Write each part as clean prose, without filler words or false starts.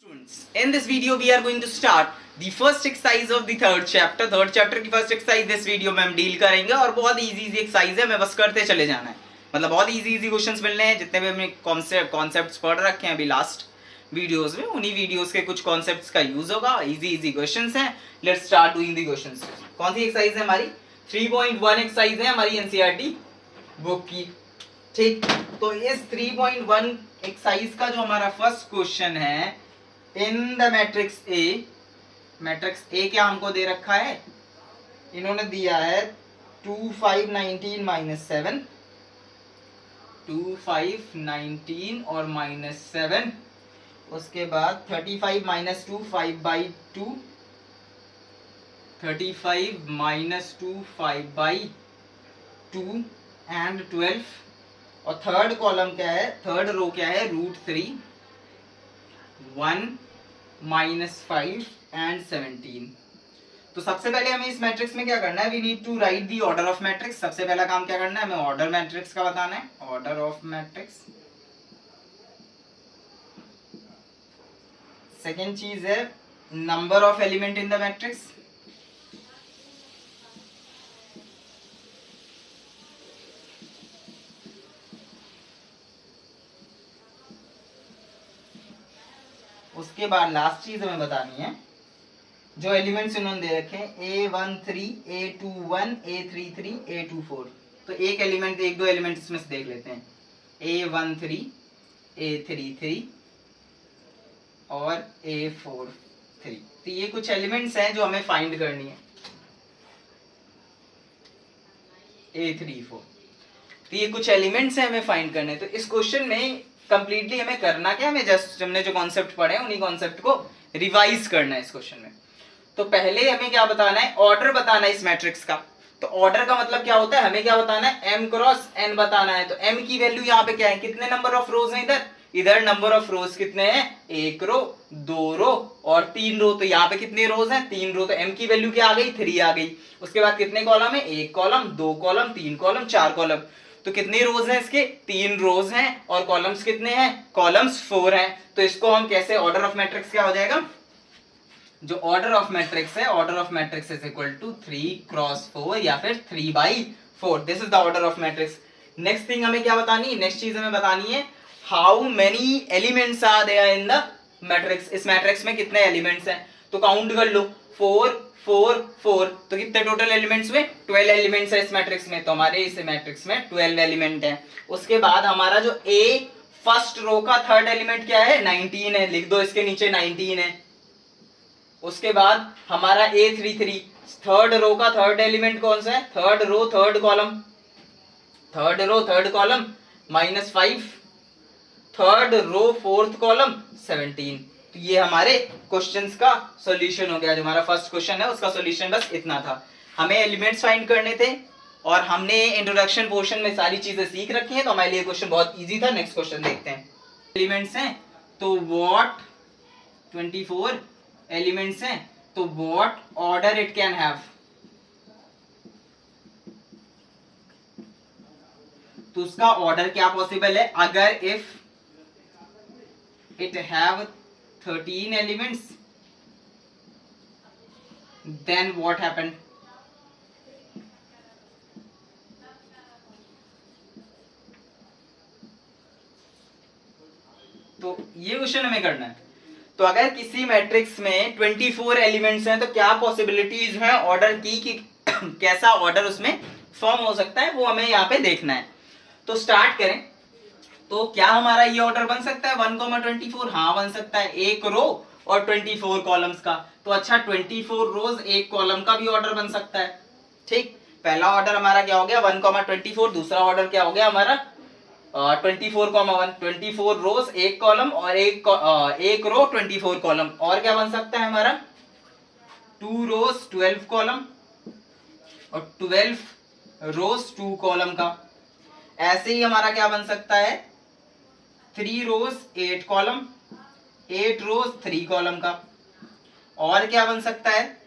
Students, in this video we are going to start the first exercise of the third chapter. Third chapter की first exercise इस video में हम deal करेंगे और बहुत easy exercise है, मैं बस करते चले जाना है। मतलब बहुत इजी क्वेश्चंस मिलने हैं, जितने भी हमने कॉन्सेप्ट्स पढ़ रखे हैं अभी लास्ट वीडियोस में, उन्हीं वीडियोस के कुछ कॉन्सेप्ट्स का यूज होगा। इजी क्वेश्चंस हैं, let's start doing the questions. कौन सी एक्सरसाइज है हमारी? 3.1 एक्सरसाइज है हमारी एनसीईआरटी बुक की। ठीक, तो इस 3.1 एक्सरसाइज का जो हमारा फर्स्ट क्वेश्चन है, इन द मैट्रिक्स ए क्या हमको दे रखा है? इन्होंने दिया है 2 5 19 माइनस 7, 2 5 19 और माइनस 7, उसके बाद 35 माइनस 2 5/2, 35 माइनस 2 5/2 एंड 12। और थर्ड कॉलम क्या है, थर्ड रो क्या है? √3, 1 माइनस 5 एंड 17। तो सबसे पहले हमें इस मैट्रिक्स में क्या करना है? We need to write the order of matrix. सबसे पहला काम क्या करना है? हमें ऑर्डर मैट्रिक्स का बताना है, ऑर्डर ऑफ मैट्रिक्स। सेकेंड चीज है number of element in the matrix. उसके बाद लास्ट चीज हमें बतानी है जो एलिमेंट्स इन्होंने दे रखे हैं, A13, A21, A33, A24। तो एक एलिमेंट, एक दो एलिमेंट इसमें से देख लेते हैं। A13, A33 और A43। तो ये कुछ एलिमेंट्स हैं जो हमें फाइंड करनी है। A34, तो ये कुछ एलिमेंट्स हैं हमें फाइंड करने हैं। तो इस क्वेश्चन में कंप्लीटली हमें करना क्या? हमें जस्ट हमने जो कॉन्सेप्ट पढ़े हैं उन्हीं कॉन्सेप्ट को रिवाइज करना है इस क्वेश्चन में। तो पहले हमें क्या बताना है? ऑर्डर बताना है इस मैट्रिक्स का। तो ऑर्डर का मतलब क्या होता है? हमें क्या बताना है? m क्रॉस n बताना है। तो m की वैल्यू यहाँ पे क्या है? कितने नंबर ऑफ रोज हैं इधर नंबर ऑफ रोज कितने हैं? 1 रो, 2 रो और 3 रो। तो यहाँ पे कितने रोज हैं? 3 रो। तो m की वैल्यू क्या आ गई? 3 आ गई। उसके बाद कितने कॉलम है? 1 कॉलम, 2 कॉलम, 3 कॉलम, 4 कॉलम। तो कितने रोज हैं इसके? 3 रोज हैं। और कॉलम्स कितने हैं? कॉलम्स 4 हैं। तो इसको हम कैसे, ऑर्डर ऑफ मैट्रिक्स क्या हो जाएगा? जो ऑर्डर ऑफ मैट्रिक्स है, order of matrix is equal to 3 cross 4 या फिर 3/4। This is the order of matrix. Next thing हमें क्या बतानी है? नेक्स्ट चीज हमें बतानी है how many elements are there in the matrix. इस मैट्रिक्स में कितने एलिमेंट्स हैं? तो काउंट कर लो, 4 4 4। तो कितने टोटल एलिमेंट्स में? 12 एलिमेंट्स है इस मैट्रिक्स में। तो हमारे इस मैट्रिक्स में 12 एलिमेंट है। उसके बाद हमारा जो ए फर्स्ट रो का थर्ड एलिमेंट क्या है? 19 है। लिख दो इसके नीचे 19 है। उसके बाद हमारा A33 थर्ड रो का थर्ड एलिमेंट कौन सा है? Third row third column, third row third column -5, third row fourth column 17। तो ये हमारे क्वेश्चंस का सॉल्यूशन हो गया। जो हमारा फर्स्ट क्वेश्चन है उसका सॉल्यूशन बस इतना था। हमें एलिमेंट्स फाइंड करने थे और हमने इंट्रोडक्शन पोर्शन में सारी चीजें सीख रखी हैं, तो हमारे लिए क्वेश्चन बहुत इजी था। नेक्स्ट क्वेश्चन देखते हैं। एलिमेंट्स हैं तो व्हाट 24 एलिमेंट्स हैं, तो what order it can have. तो उसका ऑर्डर क्या पॉसिबल है? अगर if it have 13 elements then what happened. तो ये क्वेश्चन हमें करना है। तो अगर किसी मैट्रिक्स में 24 एलिमेंट्स हैं तो क्या पॉसिबिलिटीज हैं ऑर्डर की कि कैसा ऑर्डर उसमें फॉर्म हो सकता है, वो हमें यहाँ पे देखना है। तो स्टार्ट करें। तो क्या हमारा ये ऑर्डर बन सकता है 1,24? हाँ बन सकता है, एक रो और 24 कॉलम्स का। तो अच्छा 24 रोज एक कॉलम का भी ऑर्डर बन सकता है। ठीक, पहला ऑर्डर हमारा क्या हो गया? 1,24। दूसरा ऑर्डर क्या हो गया हमारा? 24,1, 24 रोज एक कॉलम और एक रो 24 कॉलम। और क्या बन सकता है हमारा? 2 रोज 12 कॉलम और 12 रोज 2 कॉलम का। ऐसे ही हमारा क्या बन सकता है? 3 रोज 8 कॉलम, 8 रोज 3 कॉलम का। और क्या बन सकता है?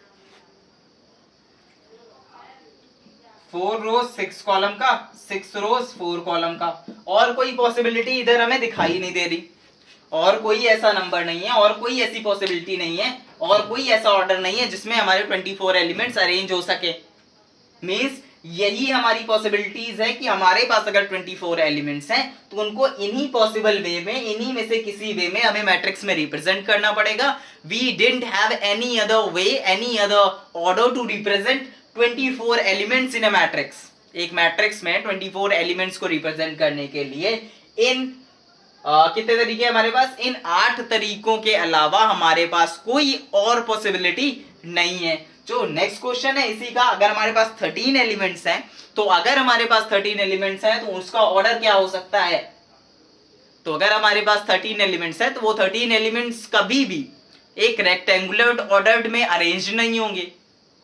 4 रोज 6 कॉलम का, 6 रोज 4 कॉलम का। और कोई पॉसिबिलिटी इधर हमें दिखाई नहीं दे रही। और कोई ऐसा नंबर नहीं है, और कोई ऐसी पॉसिबिलिटी नहीं है, और कोई ऐसा ऑर्डर नहीं है जिसमें हमारे 24 एलिमेंट्स अरेंज हो सके। मीन्स यही हमारी पॉसिबिलिटीज है कि हमारे पास अगर 24 एलिमेंट्स हैं तो उनको इन्हीं पॉसिबल वे में, इन्हीं में से किसी वे में हमें मैट्रिक्स में रिप्रेजेंट करना पड़ेगा। We didn't have any other way, any other order to represent 24 elements in a matrix. एक मैट्रिक्स में 24 एलिमेंट्स को रिप्रेजेंट करने के लिए इन कितने तरीके हमारे पास? इन 8 तरीकों के अलावा हमारे पास कोई और पॉसिबिलिटी नहीं है। जो नेक्स्ट क्वेश्चन है इसी का, अगर हमारे पास 13 एलिमेंट्स हैं तो अगर हमारे पास 13 एलिमेंट्स हैं तो उसका ऑर्डर क्या हो सकता है? तो अगर हमारे पास 13 एलिमेंट्स हैं तो वो 13 एलिमेंट्स कभी भी एक रेक्टेंगुलर ऑर्डर्ड में अरेंज नहीं होंगे।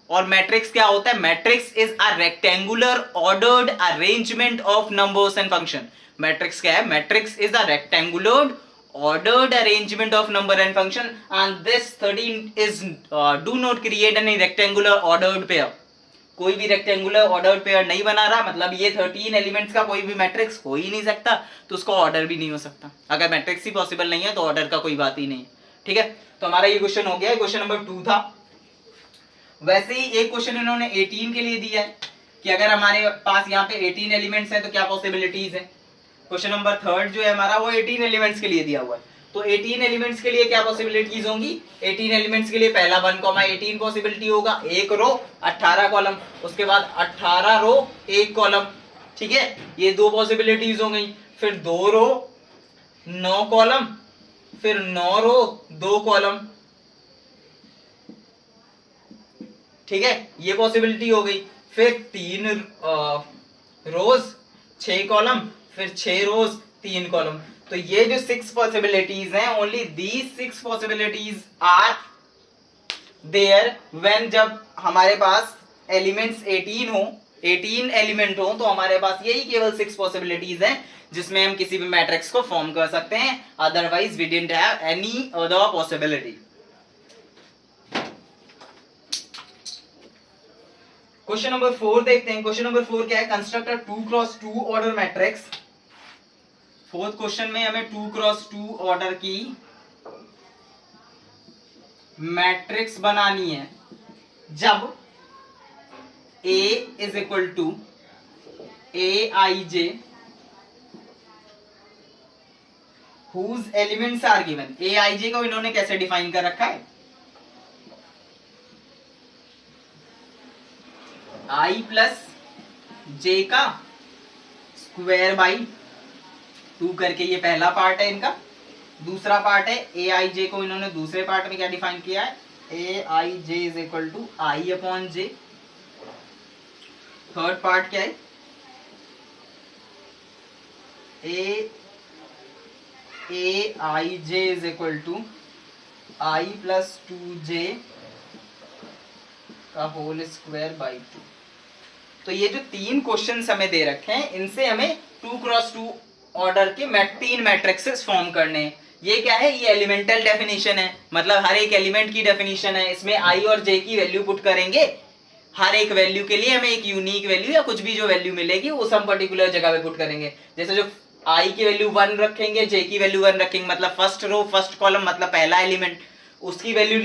और मैट्रिक्स क्या होता है? Matrix is a rectangular ordered arrangement of numbers and function. Matrix क्या है? Matrix is a rectangular ordered arrangement of number and function, and this 13 is do not create any rectangular ordered pair। कोई भी rectangular ordered pair नहीं बना रहा, मतलब ये 13 elements का कोई भी मैट्रिक्स हो ही नहीं सकता, तो उसका ऑर्डर भी नहीं हो सकता। अगर मैट्रिक्स ही पॉसिबल नहीं है तो ऑर्डर का कोई बात ही नहीं है। ठीक है, तो हमारा ये क्वेश्चन हो गया, क्वेश्चन नंबर 2 था। वैसे ही एक क्वेश्चन इन्होंने 18 के लिए दिया है कि अगर हमारे पास यहाँ पे 18 एलिमेंट्स हैं तो क्या पॉसिबिलिटीज है। क्वेश्चन नंबर 3 जो है हमारा वो 18 एलिमेंट्स के लिए दिया हुआ है। तो 18 एलिमेंट्स के लिए क्या पॉसिबिलिटीज होंगी? 18 एलिमेंट्स के लिए पहला 1,18 पॉसिबिलिटी होगा, 1 रो 18 कॉलम, उसके बाद 18 रो 1 कॉलम। ठीक है, ये 2 पॉसिबिलिटीज हो गई। फिर 2 रो 9 कॉलम, फिर 9 रो 2 कॉलम। ठीक है, ये पॉसिबिलिटी हो गई। फिर 3 रोज 6 कॉलम, फिर 6 रोज 3 कॉलम। तो ये जो 6 पॉसिबिलिटीज हैं, only these 6 possibilities are there when, जब हमारे पास एलिमेंट्स 18 हो, 18 एलिमेंट हो, तो हमारे पास यही केवल 6 पॉसिबिलिटीज हैं जिसमें हम किसी भी मैट्रिक्स को फॉर्म कर सकते हैं। Otherwise we didn't have any other possibility. Question number 4 देखते हैं। क्वेश्चन नंबर 4 क्या है? Construct a 2x2 order matrix. Fourth question में हमें 2x2 ऑर्डर की मैट्रिक्स बनानी है जब A is equal to Aij whose elements are given। Aij को इन्होंने कैसे डिफाइन कर रखा है? I प्लस जे का स्क्वायर बाई 2 करके, ये पहला पार्ट है इनका। दूसरा पार्ट है Aij को इन्होंने दूसरे पार्ट में क्या डिफाइन किया है? Aij is equal to I upon j. Third part क्या है? Aij is equal to I plus 2j का होल स्क्वायर बाई 2। तो ये जो 3 क्वेश्चंस हमें दे रखे हैं, इनसे हमें 2x2 ऑर्डर के 3 मैट्रिक्सेस फॉर्म करने हैं। ये क्या है? ये एलिमेंटल डेफिनेशन है, मतलब हर एक एलिमेंट की डेफिनेशन है। इसमें आई और जे की वैल्यू पुट करेंगे, हर एक वैल्यू के लिए हमें एक यूनिक वैल्यू या कुछ भी जो वैल्यू मिलेगी उस हम पर्टिकुलर जगह पे पुट करेंगे। जैसे जो आई की वैल्यू 1 रखेंगे, जे की वैल्यू 1 रखेंगे, मतलब फर्स्ट रो फर्स्ट कॉलम मतलब पहला एलिमेंट, उसकी वैल्यू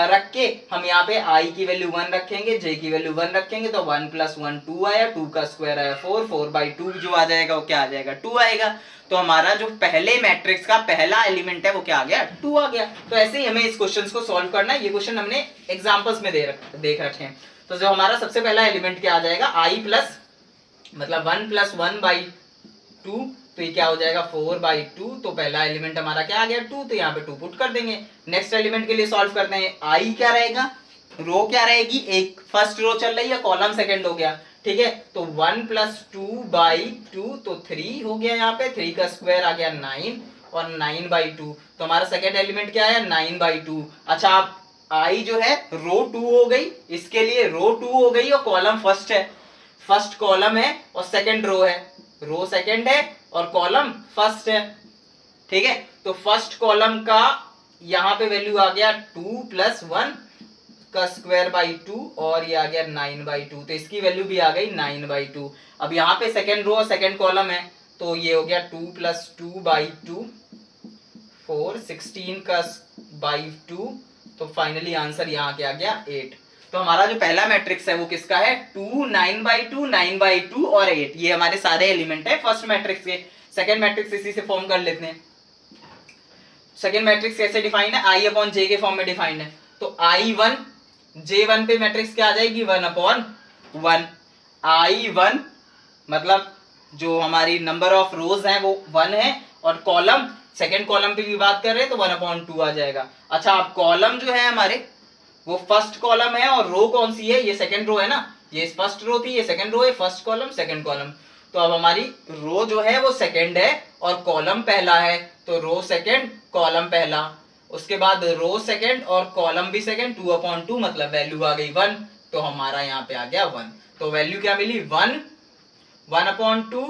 रख के हम यहाँ पे आई की वैल्यू 1 रखेंगे, जे की वैल्यू 1 रखेंगे, तो 1 + 1 2 आया, 2 का स्क्वायर आया 4, 4/2 जो आ जाएगा वो क्या आ जाएगा? 2 आएगा। तो हमारा जो पहले मैट्रिक्स का पहला एलिमेंट है वो क्या आ गया? 2 आ गया। तो ऐसे ही हमें इस क्वेश्चन को सॉल्व करना है। ये क्वेश्चन हमने एग्जाम्पल्स में देख रखे हैं। तो जो हमारा सबसे पहला एलिमेंट क्या आ जाएगा? आई प्लस मतलब 1 + 1/2, तो ये क्या हो जाएगा? 4/2। तो पहला एलिमेंट हमारा क्या आ गया? 2, तो यहाँ पे 2 पुट कर देंगे। नेक्स्ट एलिमेंट के लिए सॉल्व करते हैं। आई क्या रहेगा? रो क्या रहेगी? एक फर्स्ट रो चल रही है, कॉलम सेकंड हो गया। ठीक है, तो 1 + 2/2 तो 3 हो गया। यहाँ पे 3 का स्क्वायर आ गया 9 और 9/2। तो हमारा सेकंड एलिमेंट क्या है? 9/2। अच्छा, आप आई जो है रो 2 हो गई, इसके लिए रो 2 हो गई और कॉलम फर्स्ट है, फर्स्ट कॉलम है और सेकंड रो है, रो सेकंड है और कॉलम फर्स्ट है। ठीक है, तो फर्स्ट कॉलम का यहां पे वैल्यू आ गया 2 + 1 का स्क्वायर बाई 2 और ये आ गया 9/2। तो इसकी वैल्यू भी आ गई 9/2। अब यहाँ पे सेकंड रो और सेकंड कॉलम है, तो ये हो गया 2 + 2/2 4 16 का बाई 2, तो फाइनली आंसर यहाँ क्या आ गया 8। तो हमारा जो पहला मैट्रिक्स है वो किसका है 2 9/2 9/2 और 8, ये हमारे सारे एलिमेंट है फर्स्ट मैट्रिक्स के। सेकंड मैट्रिक्स इसी से फॉर्म कर लेते हैं। सेकंड मैट्रिक्स कैसे डिफाइन है, I अपॉन J के फॉर्म में डिफाइंड है। तो I1 J1 पे मैट्रिक्स क्या आ जाएगी 1/1। I1 मतलब जो हमारी नंबर ऑफ रोज हैं वो 1 है, और कॉलम सेकंड कॉलम पे भी बात कर रहे हैं तो 1/2 आ जाएगा। अच्छा, अब कॉलम जो है हमारे वो फर्स्ट कॉलम है, और रो कौन सी है, ये सेकंड रो है ना, ये फर्स्ट रो थी, ये सेकंड रो है, फर्स्ट कॉलम सेकंड कॉलम। तो अब हमारी रो जो है वो सेकंड है और कॉलम पहला है, तो रो सेकंड कॉलम पहला, उसके बाद रो सेकंड और कॉलम भी सेकंड, 2/2 मतलब वैल्यू आ गई 1, तो हमारा यहाँ पे आ गया 1। तो वैल्यू क्या मिली 1, 1/2,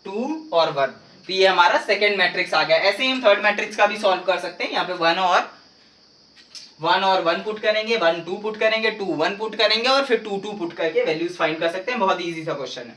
2 और 1। तो ये हमारा सेकंड मैट्रिक्स आ गया। ऐसे ही हम थर्ड मैट्रिक्स का भी सॉल्व कर सकते हैं। यहाँ पे 1 और 1 पुट करेंगे, 1 2 पुट करेंगे, 2 1 पुट करेंगे और फिर 2 2 पुट करके वैल्यूज फाइंड कर सकते हैं। बहुत इजी सा क्वेश्चन है।